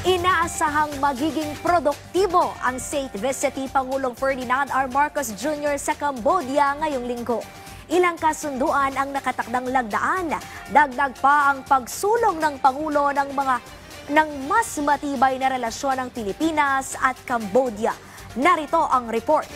Inaasahang magiging produktibo ang state visit ni Pangulong Ferdinand R. Marcos Jr. sa Cambodia ngayong linggo. Ilang kasunduan ang nakatakdang lagdaan. Dagdag pa ang pagsulong ng Pangulo ng mas matibay na relasyon ng Pilipinas at Cambodia. Narito ang report.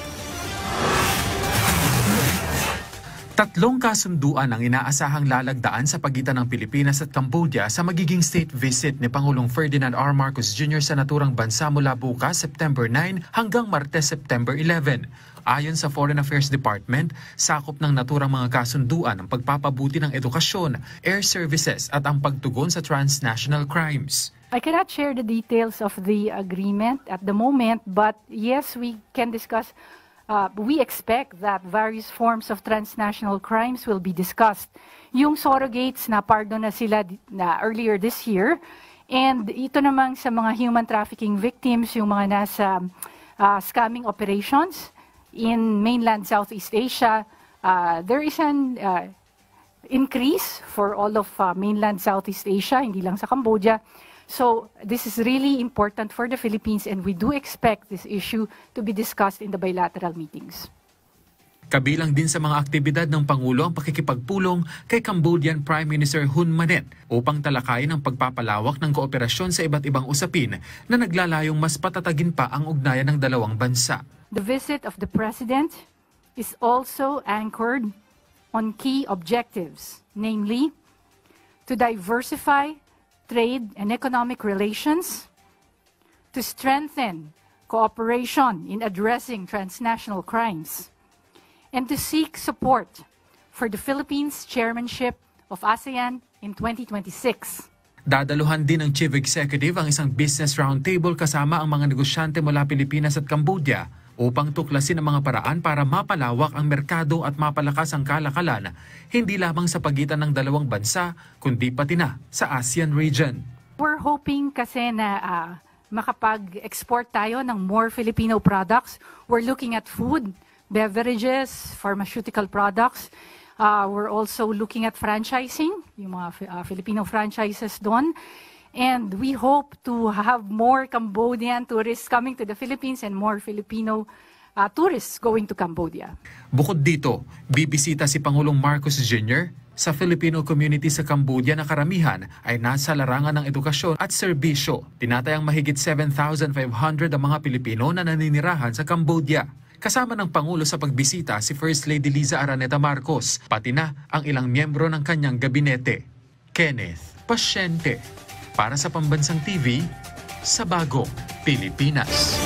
Tatlong kasunduan ang inaasahang lalagdaan sa pagitan ng Pilipinas at Cambodia sa magiging state visit ni Pangulong Ferdinand R. Marcos Jr. sa naturang bansa mula bukas September 9 hanggang Martes September 11. Ayon sa Foreign Affairs Department, sakop ng naturang mga kasunduan ang pagpapabuti ng edukasyon, air services at ang pagtugon sa transnational crimes. I cannot share the details of the agreement at the moment, but yes, we can discuss. We expect that various forms of transnational crimes will be discussed. Yung surrogates na pardon na sila earlier this year, and ito namang sa mga human trafficking victims, yung mga nasa scamming operations in mainland Southeast Asia, there is an increase for all of mainland Southeast Asia, hindi lang sa Cambodia. So this is really important for the Philippines, and we do expect this issue to be discussed in the bilateral meetings. Kabilang din sa mga aktibidad ng Pangulo ang pakikipagpulong kay Cambodian Prime Minister Hun Manet upang talakayin ang pagpapalawak ng kooperasyon sa iba't ibang usapin na naglalayong mas patatagin pa ang ugnayan ng dalawang bansa. The visit of the President is also anchored on key objectives, namely to diversify trade and economic relations, to strengthen cooperation in addressing transnational crimes, and to seek support for the Philippines' chairmanship of ASEAN in 2026. Dadaluhan din ng Chief Executive ang isang business roundtable kasama ang mga negosyante mula Pilipinas at Cambodia upang tuklasin ang mga paraan para mapalawak ang merkado at mapalakas ang kalakalan, hindi lamang sa pagitan ng dalawang bansa, kundi pati na sa ASEAN region. We're hoping kasi na makapag-export tayo ng more Filipino products. We're looking at food, beverages, pharmaceutical products. We're also looking at franchising, yung mga Filipino franchises doon. And we hope to have more Cambodian tourists coming to the Philippines and more Filipino tourists going to Cambodia. Bukod dito, bibisita si Pangulong Marcos Jr. sa Filipino community sa Cambodia na karamihan ay nasa larangan ng edukasyon at serbisyo. Tinatayang mahigit 7,500 ang mga Pilipino na naninirahan sa Cambodia. Kasama ng Pangulo sa pagbisita si First Lady Liza Araneta Marcos, pati na ang ilang miyembro ng kanyang gabinete. Kenneth Pasyente, para sa Pambansang TV, sa Bagong Pilipinas.